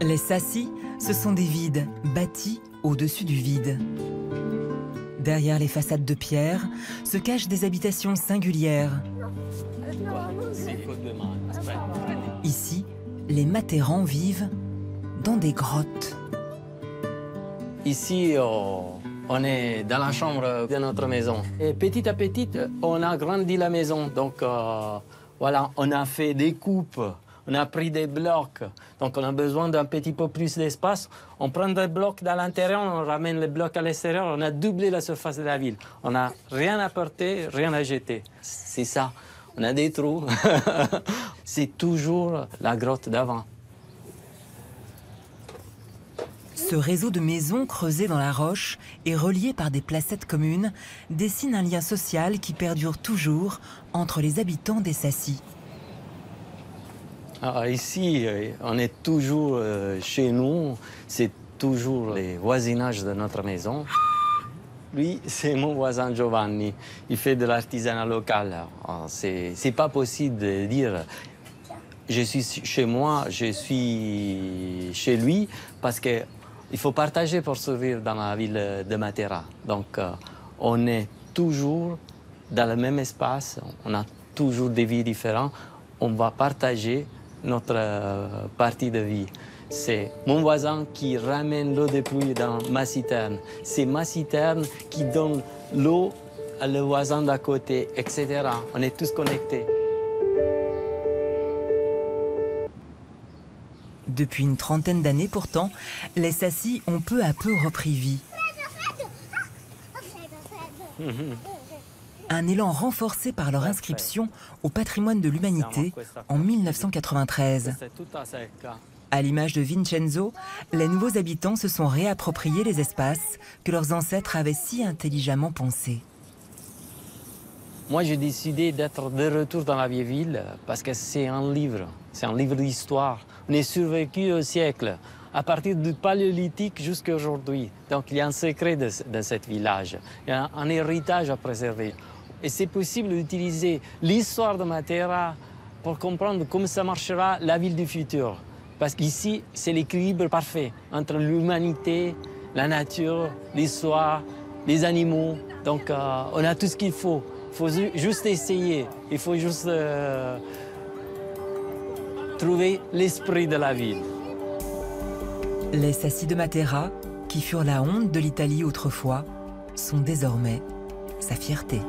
Les sassi, ce sont des vides bâtis au-dessus du vide. Derrière les façades de pierre se cachent des habitations singulières. Ici, les Matérans vivent dans des grottes. Ici, on est dans la chambre de notre maison. Et petit à petit, on a grandi la maison. Donc, voilà, on a fait des coupes, on a pris des blocs. Donc, on a besoin d'un petit peu plus d'espace. On prend des blocs dans l'intérieur, on ramène les blocs à l'extérieur. On a doublé la surface de la ville. On n'a rien apporté, rien à jeter. C'est ça. On a des trous. C'est toujours la grotte d'avant. Ce réseau de maisons creusées dans la roche et reliées par des placettes communes dessine un lien social qui perdure toujours entre les habitants des sassi. Alors ici, on est toujours chez nous, c'est toujours le voisinage de notre maison. Lui, c'est mon voisin Giovanni, il fait de l'artisanat local. C'est pas possible de dire je suis chez moi, je suis chez lui, parce que il faut partager pour survivre dans la ville de Matera. Donc, on est toujours dans le même espace, on a toujours des vies différentes. On va partager notre partie de vie. C'est mon voisin qui ramène l'eau de pluie dans ma citerne. C'est ma citerne qui donne l'eau à le voisin d'à côté, etc. On est tous connectés. Depuis une trentaine d'années pourtant, les sassi ont peu à peu repris vie. Un élan renforcé par leur inscription au patrimoine de l'humanité en 1993. À l'image de Vincenzo, les nouveaux habitants se sont réappropriés les espaces que leurs ancêtres avaient si intelligemment pensés. Moi, j'ai décidé d'être de retour dans la vieille ville parce que c'est un livre d'histoire. On est survécu au siècle, à partir du paléolithique jusqu'à aujourd'hui. Donc, il y a un secret de ce village, il y a un héritage à préserver. Et c'est possible d'utiliser l'histoire de Matera pour comprendre comment ça marchera la ville du futur. Parce qu'ici, c'est l'équilibre parfait entre l'humanité, la nature, l'histoire, les animaux. Donc, on a tout ce qu'il faut. Il faut juste essayer. Il faut juste trouver l'esprit de la ville. Les sassi de Matera, qui furent la honte de l'Italie autrefois, sont désormais sa fierté.